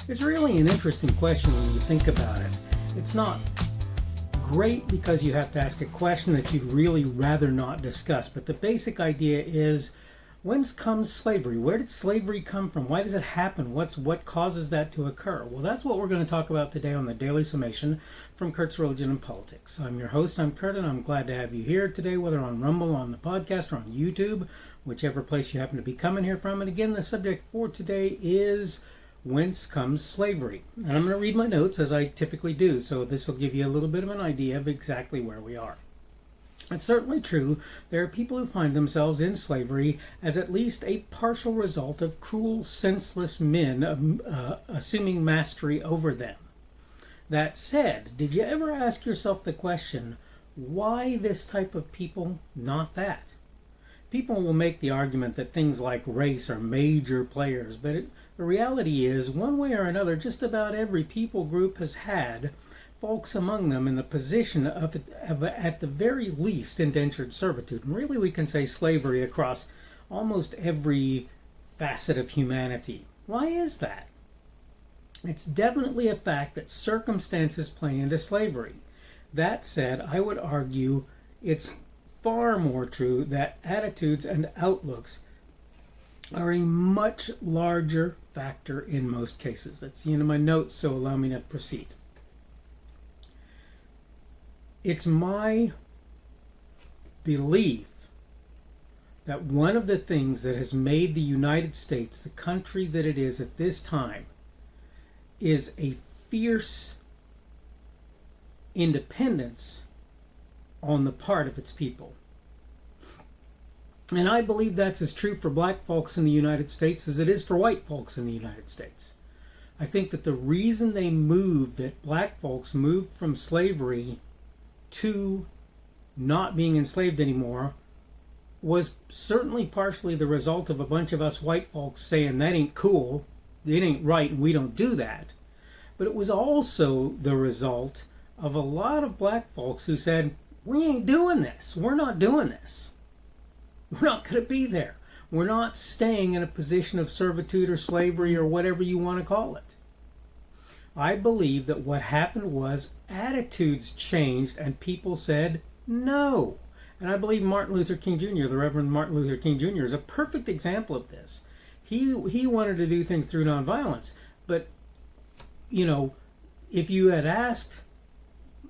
It's really an interesting question when you think about it. It's not great because you have to ask a question that you'd really rather not discuss, but the basic idea is, whence comes slavery? Where did slavery come from? Why does it happen? What causes that to occur? Well, that's what we're going to talk about today on the Daily Summation from Kurt's Religion and Politics. I'm your host, I'm Kurt, and I'm glad to have you here today, whether on Rumble, on the podcast, or on YouTube, whichever place you happen to be coming here from. And again, the subject for today is whence comes slavery? And I'm going to read my notes as I typically do, so this will give you a little bit of an idea of exactly where we are. It's certainly true there are people who find themselves in slavery as at least a partial result of cruel, senseless men assuming mastery over them. That said, did you ever ask yourself the question, why this type of people, not that? People will make the argument that things like race are major players, but the reality is, one way or another, just about every people group has had folks among them in the position of at the very least, indentured servitude. And really, we can say slavery across almost every facet of humanity. Why is that? It's definitely a fact that circumstances play into slavery. That said, I would argue it's far more true that attitudes and outlooks are a much larger factor in most cases. That's the end of my notes, so allow me to proceed. It's my belief that one of the things that has made the United States the country that it is at this time is a fierce independence on the part of its people. And I believe that's as true for black folks in the United States as it is for white folks in the United States. I think that the reason that black folks moved from slavery to not being enslaved anymore was certainly partially the result of a bunch of us white folks saying that ain't cool, it ain't right, and we don't do that. But it was also the result of a lot of black folks who said, we ain't doing this, we're not doing this. We're not going to be there. We're not staying in a position of servitude or slavery or whatever you want to call it. I believe that what happened was attitudes changed and people said no. And I believe Martin Luther King Jr., the Reverend Martin Luther King Jr., is a perfect example of this. He wanted to do things through nonviolence. But, you know, if you had asked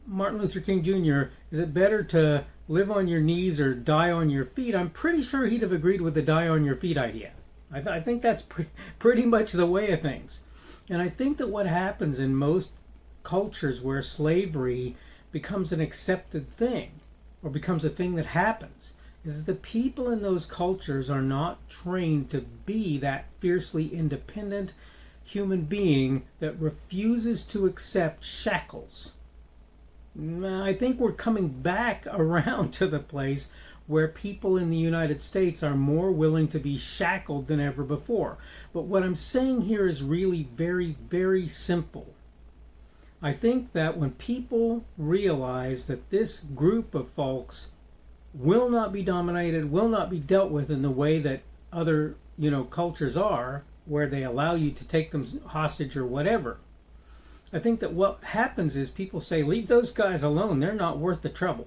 Martin Luther King Jr., is it better to live on your knees or die on your feet? I'm pretty sure he'd have agreed with the die on your feet idea. I think that's pretty much the way of things. And I think that what happens in most cultures where slavery becomes an accepted thing, or becomes a thing that happens, is that the people in those cultures are not trained to be that fiercely independent human being that refuses to accept shackles. I think we're coming back around to the place where people in the United States are more willing to be shackled than ever before. But what I'm saying here is really very, very simple. I think that when people realize that this group of folks will not be dominated, will not be dealt with in the way that other, cultures are, where they allow you to take them hostage or whatever, I think that what happens is people say, leave those guys alone, they're not worth the trouble.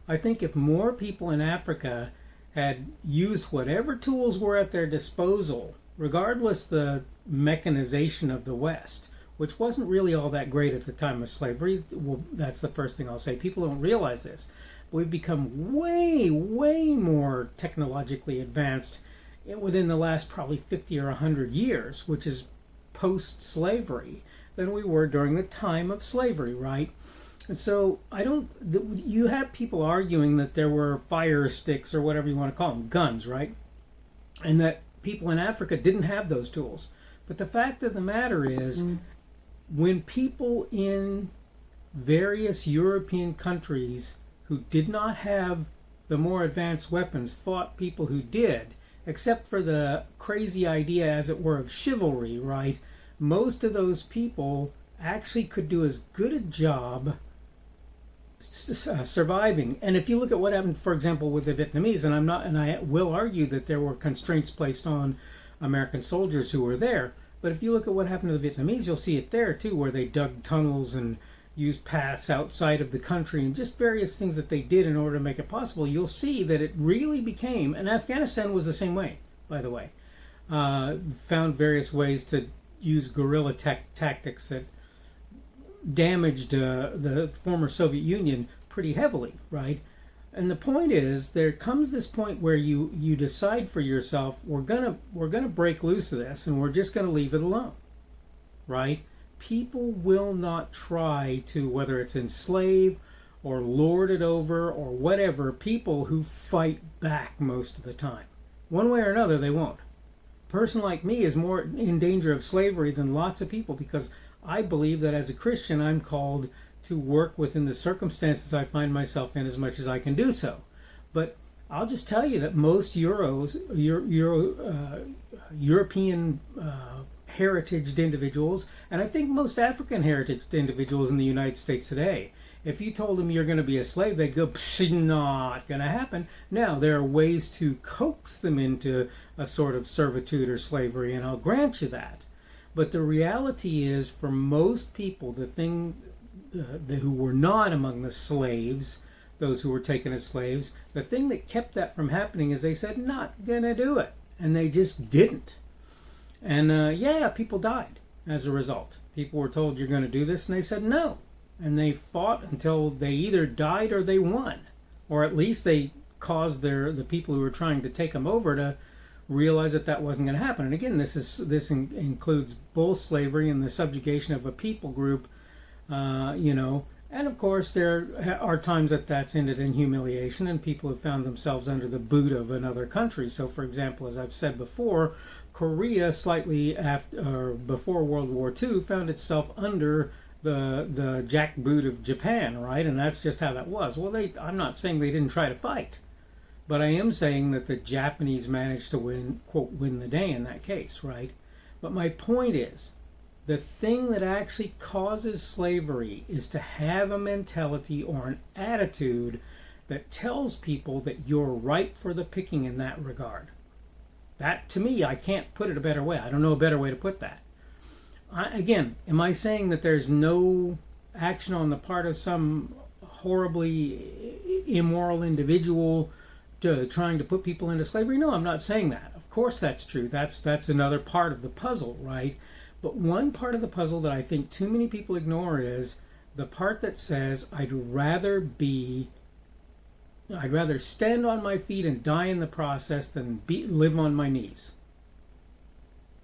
I think if more people in Africa had used whatever tools were at their disposal, regardless the mechanization of the West, which wasn't really all that great at the time of slavery, well, that's the first thing I'll say. People don't realize this. But we've become way, way more technologically advanced within the last probably 50 or 100 years, which is post-slavery, than we were during the time of slavery, right? And so you have people arguing that there were fire sticks or whatever you want to call them, guns, right? And that people in Africa didn't have those tools. But the fact of the matter is, when people in various European countries who did not have the more advanced weapons fought people who did, except for the crazy idea, as it were, of chivalry, right? Most of those people actually could do as good a job surviving. And if you look at what happened, for example, with the Vietnamese, and I will argue that there were constraints placed on American soldiers who were there, But if you look at what happened to the Vietnamese, you'll see it there too, where they dug tunnels and used paths outside of the country and just various things that they did in order to make it possible. You'll see that it really became, and Afghanistan was the same way, by the way, found various ways to use guerrilla tactics that damaged the former Soviet Union pretty heavily, right? And the point is, there comes this point where you decide for yourself, we're gonna break loose of this, and we're just gonna leave it alone, right? People will not try to, whether it's enslave or lord it over or whatever, people who fight back most of the time. One way or another, they won't. A person like me is more in danger of slavery than lots of people, because I believe that as a Christian, I'm called to work within the circumstances I find myself in as much as I can do so. But I'll just tell you that most European heritage individuals, and I think most African heritage individuals in the United States today, if you told them you're going to be a slave, they'd go, not going to happen. Now, there are ways to coax them into a sort of servitude or slavery, and I'll grant you that. But the reality is, for most people, the thing who were not among the slaves, those who were taken as slaves, the thing that kept that from happening is they said, not going to do it. And they just didn't. And people died as a result. People were told, you're going to do this, and they said no. And they fought until they either died or they won. Or at least they caused the people who were trying to take them over to realize that that wasn't going to happen. And again, this includes both slavery and the subjugation of a people group, and of course there are times that that's ended in humiliation, and people have found themselves under the boot of another country. So, for example, as I've said before, Korea, slightly after or before World War II, found itself under the jackboot of Japan, right? And that's just how that was. Well, I'm not saying they didn't try to fight, but I am saying that the Japanese managed to win, quote, win the day in that case, right? But my point is, the thing that actually causes slavery is to have a mentality or an attitude that tells people that you're ripe for the picking in that regard. That, to me, I can't put it a better way. I don't know a better way to put that. Again, am I saying that there's no action on the part of some horribly immoral individual trying to put people into slavery? No, I'm not saying that. Of course that's true. That's another part of the puzzle, right? But one part of the puzzle that I think too many people ignore is the part that says, I'd rather stand on my feet and die in the process than live on my knees.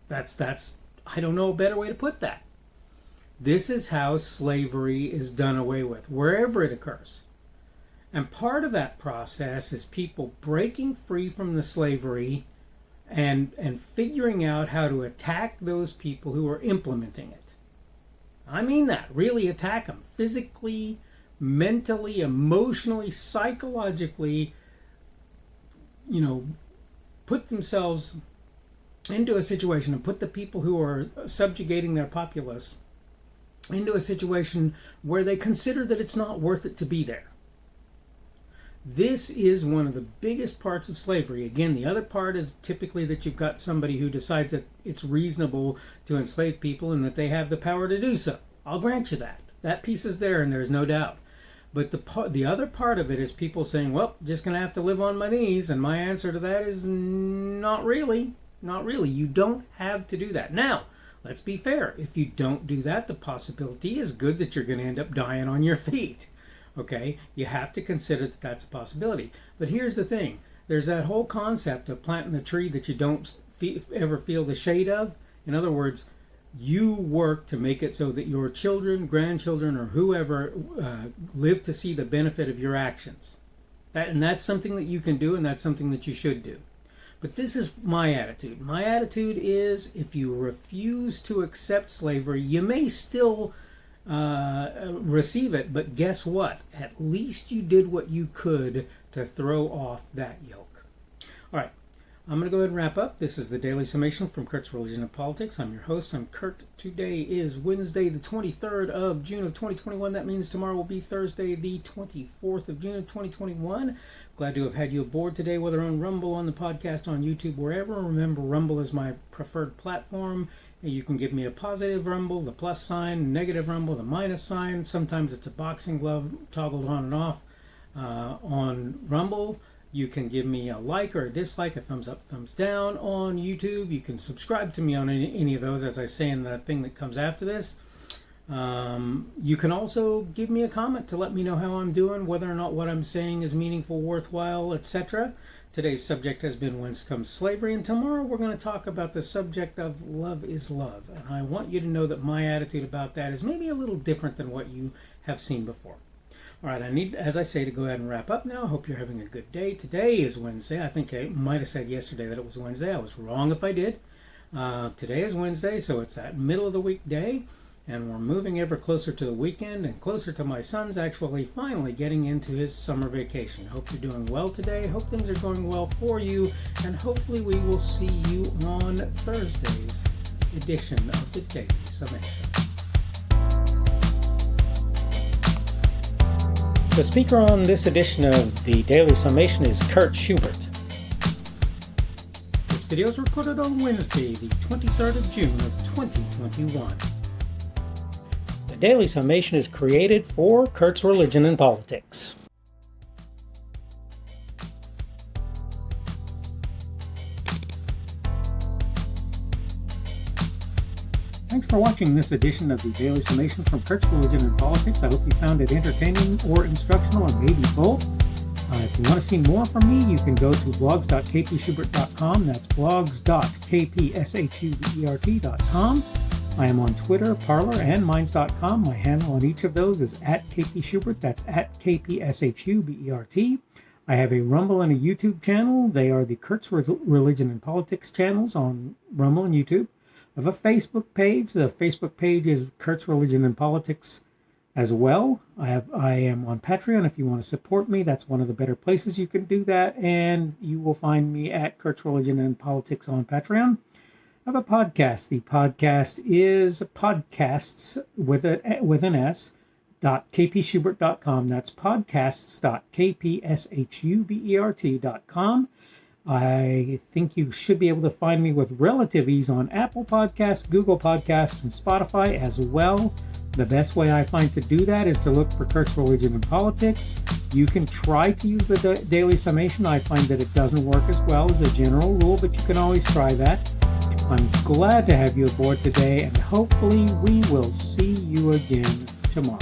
That's I don't know a better way to put that. This is how slavery is done away with, wherever it occurs. And part of that process is people breaking free from the slavery and figuring out how to attack those people who are implementing it. I mean that, really attack them physically, mentally, emotionally, psychologically, put themselves into a situation and put the people who are subjugating their populace into a situation where they consider that it's not worth it to be there. This is one of the biggest parts of slavery. Again, the other part is typically that you've got somebody who decides that it's reasonable to enslave people and that they have the power to do so. I'll grant you that. That piece is there, and there's no doubt. But the other part of it is people saying, well, just going to have to live on my knees, and my answer to that is not really. Not really. You don't have to do that. Now, let's be fair. If you don't do that, the possibility is good that you're going to end up dying on your feet. Okay? You have to consider that that's a possibility. But here's the thing. There's that whole concept of planting the tree that you don't ever feel the shade of. In other words, you work to make it so that your children, grandchildren, or whoever live to see the benefit of your actions. That's something that you can do, and that's something that you should do. But this is my attitude. My attitude is, if you refuse to accept slavery, you may still receive it, but guess what? At least you did what you could to throw off that yoke. All right. I'm going to go ahead and wrap up. This is the Daily Summation from Kurt's Religion and Politics. I'm your host. I'm Kurt. Today is Wednesday, the 23rd of June of 2021. That means tomorrow will be Thursday, the 24th of June of 2021. Glad to have had you aboard today, whether on Rumble, on the podcast, on YouTube, wherever. Remember, Rumble is my preferred platform. You can give me a positive Rumble, the plus sign, negative Rumble, the minus sign. Sometimes it's a boxing glove toggled on and off on Rumble. You can give me a like or a dislike, a thumbs up, thumbs down on YouTube. You can subscribe to me on any of those, as I say in the thing that comes after this. You can also give me a comment to let me know how I'm doing, whether or not what I'm saying is meaningful, worthwhile, etc. Today's subject has been Whence Comes Slavery, and tomorrow we're going to talk about the subject of love is love. And I want you to know that my attitude about that is maybe a little different than what you have seen before. All right, I need, as I say, to go ahead and wrap up now. I hope you're having a good day. Today is Wednesday. I think I might have said yesterday that it was Wednesday. I was wrong if I did. Today is Wednesday, so it's that middle of the week day, and we're moving ever closer to the weekend and closer to my son's actually finally getting into his summer vacation. Hope you're doing well today. Hope things are going well for you, and hopefully we will see you on Thursday's edition of the Daily Summation. The speaker on this edition of the Daily Summation is Kurt Schubert. This video is recorded on Wednesday, the 23rd of June of 2021. The Daily Summation is created for Kurt's Religion and Politics. Thanks for watching this edition of the Daily Summation from Kurt's Religion and Politics. I hope you found it entertaining or instructional, or maybe both. If you want to see more from me, you can go to blogs.kpschubert.com. That's blogs.kpschubert.com. I am on Twitter, Parler, and Minds.com. My handle on each of those is @kpschubert. That's @kpschubert. I have a Rumble and a YouTube channel. They are the Kurt's Religion and Politics channels on Rumble and YouTube. I have a Facebook page. The Facebook page is Kurt's Religion and Politics as well. I am on Patreon. If you want to support me, that's one of the better places you can do that. And you will find me at Kurt's Religion and Politics on Patreon. I have a podcast. The podcast is podcasts with an S, .kpschubert.com. That's podcasts.kpschubert.com. I think you should be able to find me with relative ease on Apple Podcasts, Google Podcasts, and Spotify as well. The best way I find to do that is to look for Kurt's Religion and Politics. You can try to use the Daily Summation. I find that it doesn't work as well as a general rule, but you can always try that. I'm glad to have you aboard today, and hopefully we will see you again tomorrow.